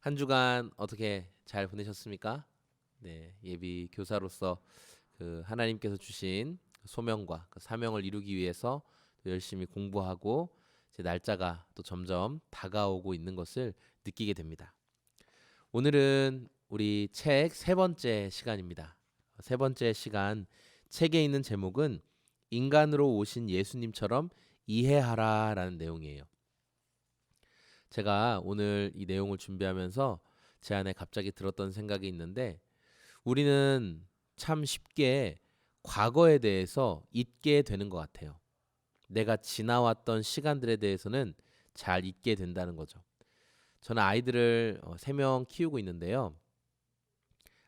한 주간 어떻게 잘 보내셨습니까? 네, 예비 교사로서 그 하나님께서 주신 소명과 그 사명을 이루기 위해서 또 열심히 공부하고 제 날짜가 또 점점 다가오고 있는 것을 느끼게 됩니다. 오늘은 우리 책 세 번째 시간입니다. 세 번째 시간 책에 있는 제목은 인간으로 오신 예수님처럼 이해하라라는 내용이에요. 제가 오늘 이 내용을 준비하면서 제 안에 갑자기 들었던 생각이 있는데 우리는 참 쉽게 과거에 대해서 잊게 되는 것 같아요. 내가 지나왔던 시간들에 대해서는 잘 잊게 된다는 거죠. 저는 아이들을 3명 키우고 있는데요.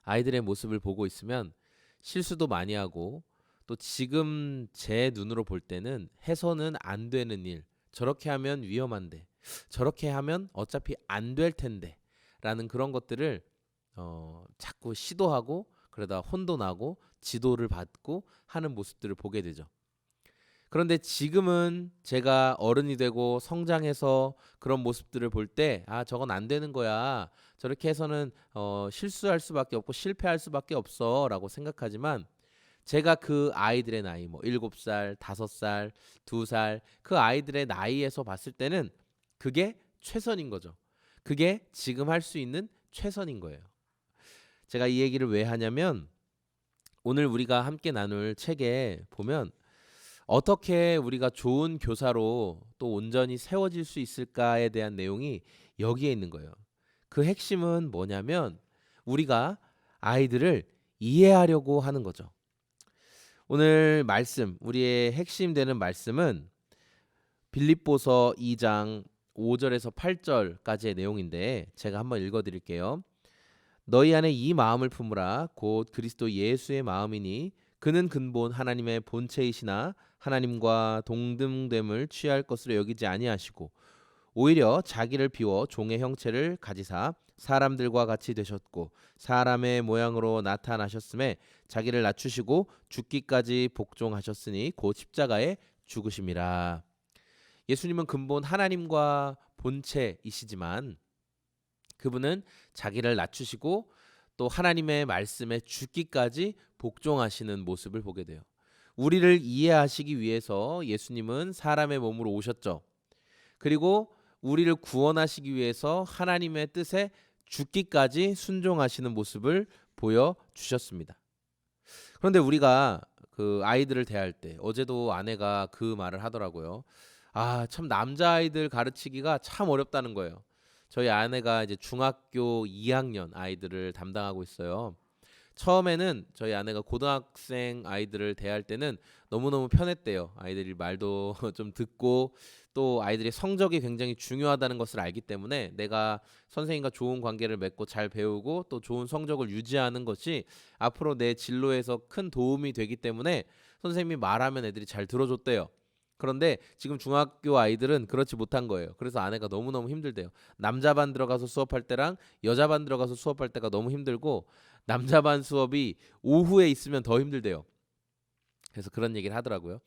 아이들의 모습을 보고 있으면 실수도 많이 하고 또 지금 제 눈으로 볼 때는 해서는 안 되는 일, 저렇게 하면 위험한데, 저렇게 하면 어차피 안 될 텐데 라는 그런 것들을 자꾸 시도하고 그러다 혼도 나고 지도를 받고 하는 모습들을 보게 되죠. 그런데 지금은 제가 어른이 되고 성장해서 그런 모습들을 볼 때, 아, 저건 안 되는 거야. 저렇게 해서는 실수할 수밖에 없고 실패할 수밖에 없어라고 생각하지만 제가 그 아이들의 나이 뭐 7살, 5살, 2살 그 아이들의 나이에서 봤을 때는 그게 최선인 거죠. 그게 지금 할 수 있는 최선인 거예요. 제가 이 얘기를 왜 하냐면 오늘 우리가 함께 나눌 책에 보면 어떻게 우리가 좋은 교사로 또 온전히 세워질 수 있을까에 대한 내용이 여기에 있는 거예요. 그 핵심은 뭐냐면 우리가 아이들을 이해하려고 하는 거죠. 오늘 말씀, 우리의 핵심 되는 말씀은 빌립보서 2장 5절에서 8절까지의 내용인데 제가 한번 읽어 드릴게요. 너희 안에 이 마음을 품으라 곧 그리스도 예수의 마음이니 그는 근본 하나님의 본체이시나 하나님과 동등됨을 취할 것으로 여기지 아니하시고 오히려 자기를 비워 종의 형체를 가지사 사람들과 같이 되셨고 사람의 모양으로 나타나셨음에 자기를 낮추시고 죽기까지 복종하셨으니 곧 십자가에 죽으심이라. 예수님은 근본 하나님과 본체이시지만 그분은 자기를 낮추시고 또 하나님의 말씀에 죽기까지 복종하시는 모습을 보게 돼요. 우리를 이해하시기 위해서 예수님은 사람의 몸으로 오셨죠. 그리고 우리를 구원하시기 위해서 하나님의 뜻에 죽기까지 순종하시는 모습을 보여 주셨습니다. 그런데 우리가 그 아이들을 대할 때 어제도 아내가 그 말을 하더라고요. 아, 참 남자아이들 가르치기가 참 어렵다는 거예요. 저희 아내가 이제 중학교 2학년 아이들을 담당하고 있어요. 처음에는 저희 아내가 고등학생 아이들을 대할 때는 너무너무 편했대요. 아이들이 말도 좀 듣고 또 아이들의 성적이 굉장히 중요하다는 것을 알기 때문에 내가 선생님과 좋은 관계를 맺고 잘 배우고 또 좋은 성적을 유지하는 것이 앞으로 내 진로에서 큰 도움이 되기 때문에 선생님이 말하면 애들이 잘 들어줬대요. 그런데 지금 중학교 아이들은 그렇지 못한 거예요. 그래서 아내가 너무너무 힘들대요. 남자 반 들어가서 수업할 때랑 여자 반 들어가서 수업할 때가 너무 힘들고 남자 반 수업이 오후에 있으면 더 힘들대요. 그래서 그런 얘기를 하더라고요.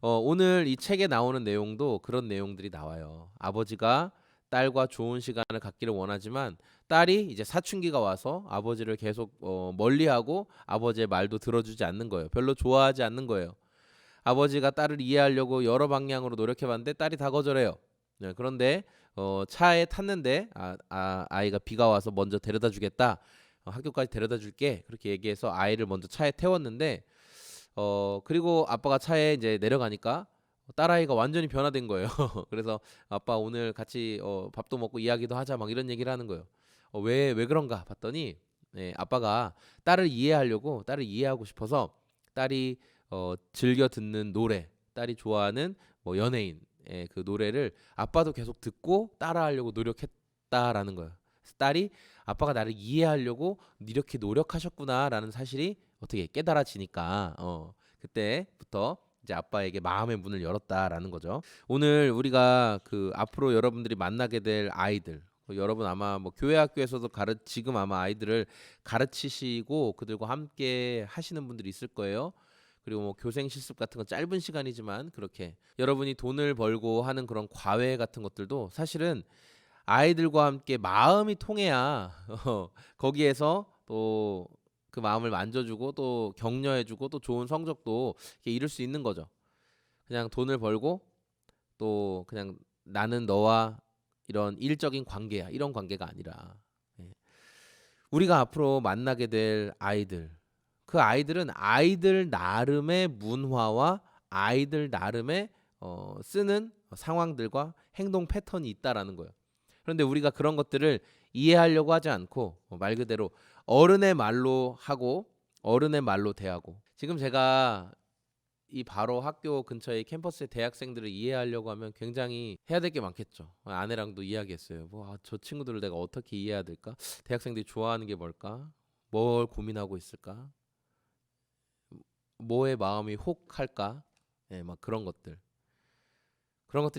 오늘 이 책에 나오는 내용도 그런 내용들이 나와요. 아버지가 딸과 좋은 시간을 갖기를 원하지만 딸이 이제 사춘기가 와서 아버지를 계속 멀리하고 아버지의 말도 들어주지 않는 거예요. 별로 좋아하지 않는 거예요. 아버지가 딸을 이해하려고 여러 방향으로 노력해봤는데 딸이 다 거절해요. 네, 그런데 차에 탔는데 아이가 비가 와서 먼저 데려다 주겠다. 학교까지 데려다 줄게. 그렇게 얘기해서 아이를 먼저 차에 태웠는데 그리고 아빠가 차에 이제 내려가니까 딸아이가 완전히 변화된 거예요. 그래서 아빠 오늘 같이 밥도 먹고 이야기도 하자 막 이런 얘기를 하는 거예요. 왜 그런가 봤더니 아빠가 딸을 이해하려고 딸을 이해하고 싶어서 딸이 즐겨 듣는 노래, 딸이 좋아하는 뭐 연예인 그 노래를 아빠도 계속 듣고 따라하려고 노력했다라는 거예요. 그래서 딸이 아빠가 나를 이해하려고 이렇게 노력하셨구나라는 사실이 어떻게 깨달아지니까 그때부터 이제 아빠에게 마음의 문을 열었다라는 거죠. 오늘 우리가 그 앞으로 여러분들이 만나게 될 아이들 여러분 아마 뭐 교회 학교에서도 지금 아마 아이들을 가르치시고 그들과 함께 하시는 분들이 있을 거예요. 그리고 뭐 교생 실습 같은 건 짧은 시간이지만 그렇게 여러분이 돈을 벌고 하는 그런 과외 같은 것들도 사실은 아이들과 함께 마음이 통해야 거기에서 또 그 마음을 만져주고 또 격려해주고 또 좋은 성적도 이렇게 이룰 수 있는 거죠. 그냥 돈을 벌고 또 그냥 나는 너와 이런 일적인 관계야 이런 관계가 아니라 예. 우리가 앞으로 만나게 될 아이들 그 아이들은 아이들 나름의 문화와 아이들 나름의 쓰는 상황들과 행동 패턴이 있다라는 거예요. 그런데 우리가 그런 것들을 이해하려고 하지 않고 말 그대로 어른의 말로 하고 어른의 말로 대하고 지금 제가 이 바로 학교 근처의 캠퍼스의 대학생들을 이해하려고 하면 굉장히 해야 될 게 많겠죠. 아내랑도 이야기했어요. 저 친구들을 내가 어떻게 이해해야 될까? 대학생들이 좋아하는 게 뭘까? 뭘 고민하고 있을까? 뭐에 마음이 혹할까? 예, 막 그런 것들을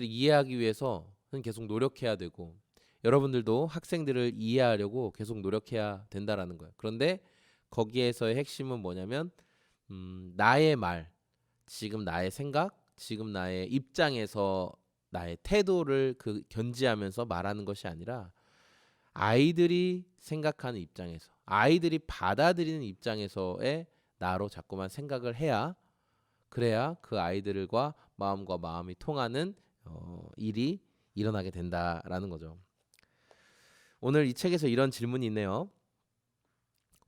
이해하기 위해서는 계속 노력해야 되고 여러분들도 학생들을 이해하려고 계속 노력해야 된다라는 거예요. 그런데 거기에서의 핵심은 뭐냐면 나의 말, 지금 나의 생각, 지금 나의 입장에서 나의 태도를 견지하면서 말하는 것이 아니라 아이들이 생각하는 입장에서 아이들이 받아들이는 입장에서의 나로 자꾸만 생각을 해야 그래야 그 아이들과 마음과 마음이 통하는 일이 일어나게 된다라는 거죠. 오늘 이 책에서 이런 질문이 있네요.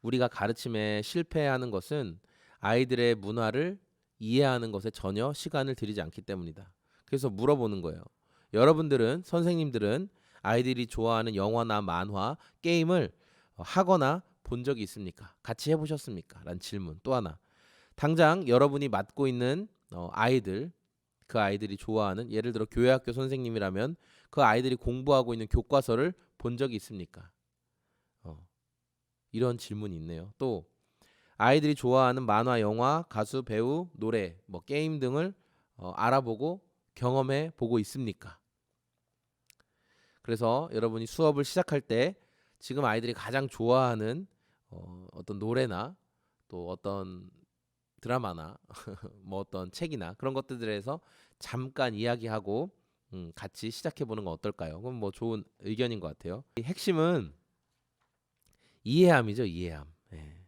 우리가 가르침에 실패하는 것은 아이들의 문화를 이해하는 것에 전혀 시간을 들이지 않기 때문이다. 그래서 물어보는 거예요. 여러분들은 선생님들은 아이들이 좋아하는 영화나 만화, 게임을 하거나 본 적이 있습니까? 같이 해보셨습니까? 라는 질문. 또 하나. 당장 여러분이 맡고 있는 아이들 그 아이들이 좋아하는 예를 들어 교회학교 선생님이라면 그 아이들이 공부하고 있는 교과서를 본 적이 있습니까? 이런 질문이 있네요. 또 아이들이 좋아하는 만화, 영화, 가수, 배우, 노래, 게임 등을 알아보고 경험해 보고 있습니까? 그래서 여러분이 수업을 시작할 때 지금 아이들이 가장 좋아하는 어떤 노래나 또 어떤 드라마나 어떤 책이나 그런 것들에 대해서 잠깐 이야기하고 같이 시작해 보는 건 어떨까요? 그럼 좋은 의견인 것 같아요. 이 핵심은 이해함이죠, 이해함. 예.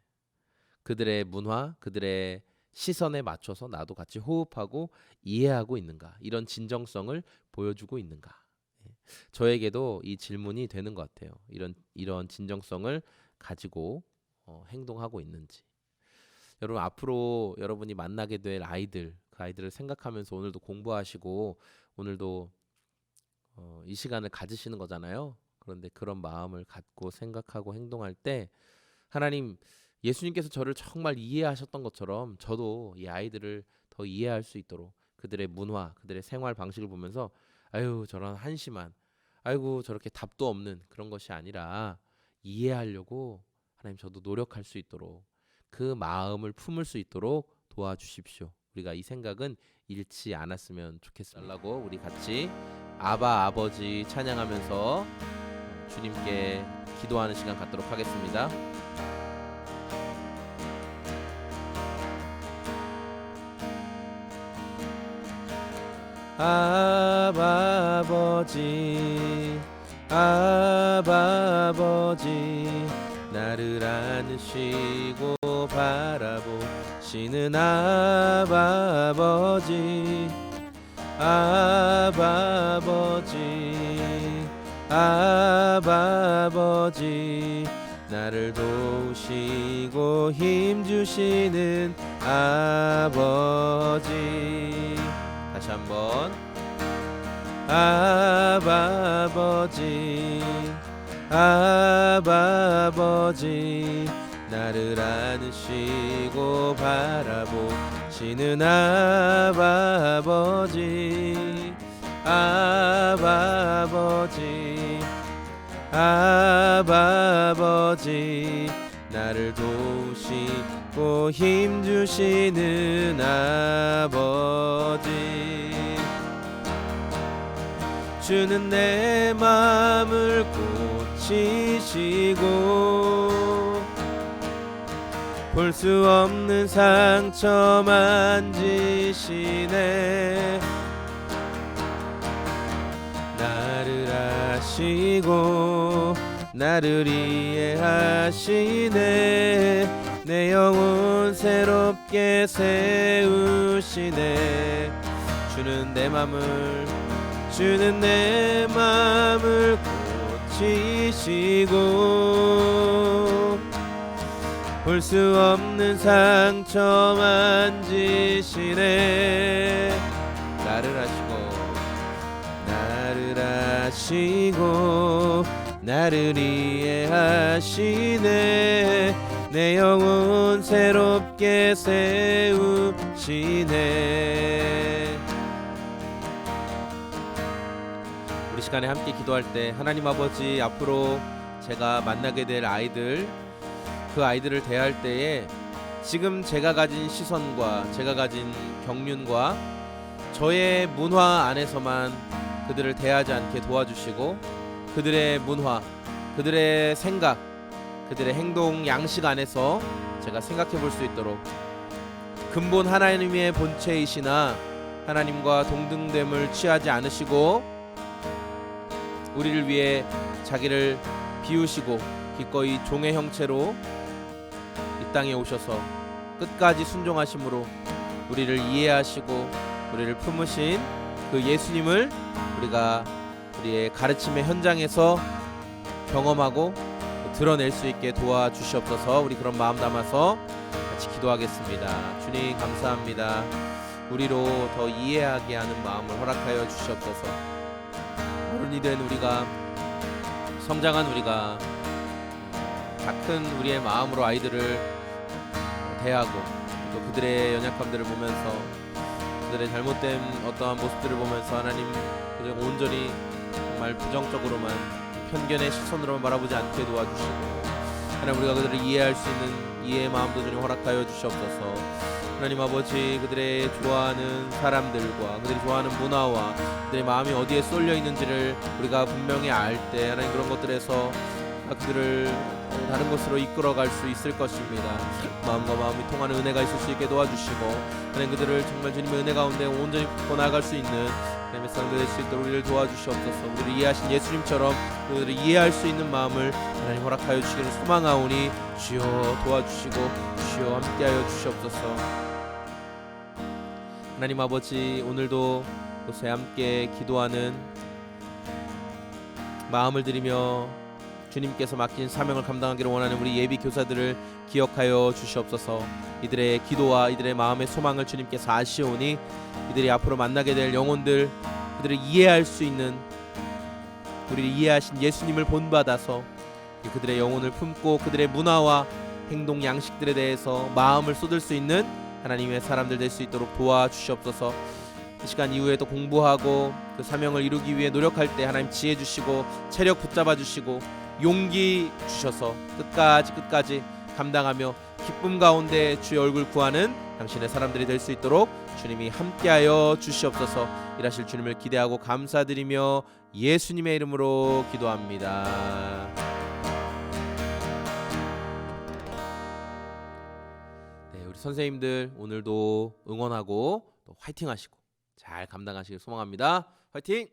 그들의 문화, 그들의 시선에 맞춰서 나도 같이 호흡하고 이해하고 있는가, 이런 진정성을 보여주고 있는가. 예. 저에게도 이 질문이 되는 것 같아요. 이런 진정성을 가지고 행동하고 있는지. 여러분 앞으로 여러분이 만나게 될 아이들, 그 아이들을 생각하면서 오늘도 공부하시고 오늘도 이 시간을 가지시는 거잖아요. 그런데 그런 마음을 갖고 생각하고 행동할 때 하나님 예수님께서 저를 정말 이해하셨던 것처럼 저도 이 아이들을 더 이해할 수 있도록 그들의 문화, 그들의 생활 방식을 보면서 아유 저런 한심한 아이고 저렇게 답도 없는 그런 것이 아니라 이해하려고 하나님 저도 노력할 수 있도록 그 마음을 품을 수 있도록 도와주십시오. 우리가 이 생각은 잃지 않았으면 좋겠습니다. 우리 같이 아바 아버지 찬양하면서 주님께 기도하는 시간 갖도록 하겠습니다. 아바 아버지 아바 아버지 나를 안으시고 바라보시는 아바 아버지 아바 아버지 아바 아버지 나를 도우시고 힘주시는 아버지 다시 한번 아바 아버지 아바 아버지 나를 안으시고 바라보시는 아바 아버지 아바 아버지 아바 아버지 나를 도우시고 힘주시는 아버지 주는 내 마음을 고치시고 볼 수 없는 상처 만지시네 나를 지키시고 나를 이해하시네. 내 영혼 새롭게 세우시네. 주는 내 맘을 고치시고 볼 수 없는 상처 만지시네. 나를 이해하시네. 내 영혼 새롭게 세우시네. 우리 시간에 함께 기도할 때 하나님 아버지, 앞으로 제가 만나게 될 아이들, 그 아이들을 대할 때에 지금 제가 가진 시선과 제가 가진 경륜과 저의 문화 안에서만 그들을 대하지 않게 도와주시고, 그들의 문화, 그들의 생각, 그들의 행동 양식 안에서 제가 생각해 볼 수 있도록 근본 하나님의 본체이시나 하나님과 동등됨을 취하지 않으시고 우리를 위해 자기를 비우시고 기꺼이 종의 형체로 이 땅에 오셔서 끝까지 순종하심으로 우리를 이해하시고 우리를 품으신 그 예수님을 우리가 우리의 가르침의 현장에서 경험하고 드러낼 수 있게 도와주시옵소서. 우리 그런 마음 담아서 같이 기도하겠습니다. 주님 감사합니다. 우리로 더 이해하게 하는 마음을 허락하여 주시옵소서. 어른이 된 우리가, 성장한 우리가 다 큰 우리의 마음으로 아이들을 대하고 또 그들의 연약함들을 보면서 그들의 잘못된 어떠한 모습들을 보면서 하나님 그들 온전히 정말 부정적으로만 편견의 시선으로만 바라보지 않게 도와주시고, 하나님 우리가 그들을 이해할 수 있는 이해의 마음도 주님 허락하여 주시옵소서. 하나님 아버지, 그들의 좋아하는 사람들과 그들이 좋아하는 문화와 그들의 마음이 어디에 쏠려 있는지를 우리가 분명히 알 때 하나님 그런 것들에서 그들을 다른 곳으로 이끌어갈 수 있을 것입니다. 마음과 마음이 통하는 은혜가 있을 수 있게 도와주시고 하나님 그들을 정말 주님의 은혜 가운데 온전히 품고 나아갈 수 있는 하나님의 사람들 될 수 있도록 우리를 도와주시옵소서. 우리를 이해하신 예수님처럼 그들을 이해할 수 있는 마음을 하나님 허락하여 주시기를 소망하오니 주여 도와주시고 주여 함께하여 주시옵소서. 하나님 아버지, 오늘도 곳에 함께 기도하는 마음을 드리며 주님께서 맡긴 사명을 감당하기를 원하는 우리 예비 교사들을 기억하여 주시옵소서. 이들의 기도와 이들의 마음의 소망을 주님께서 아시오니 이들이 앞으로 만나게 될 영혼들, 그들을 이해할 수 있는, 우리를 이해하신 예수님을 본받아서 그들의 영혼을 품고 그들의 문화와 행동 양식들에 대해서 마음을 쏟을 수 있는 하나님의 사람들 될 수 있도록 도와주시옵소서. 이 시간 이후에도 공부하고 그 사명을 이루기 위해 노력할 때 하나님 지혜 주시고 체력 붙잡아 주시고 용기 주셔서 끝까지 감당하며 기쁨 가운데 주의 얼굴 구하는 당신의 사람들이 될 수 있도록 주님이 함께하여 주시옵소서. 일하실 주님을 기대하고 감사드리며 예수님의 이름으로 기도합니다. 네, 우리 선생님들 오늘도 응원하고 또 화이팅 하시고 잘 감당하시길 소망합니다. 화이팅!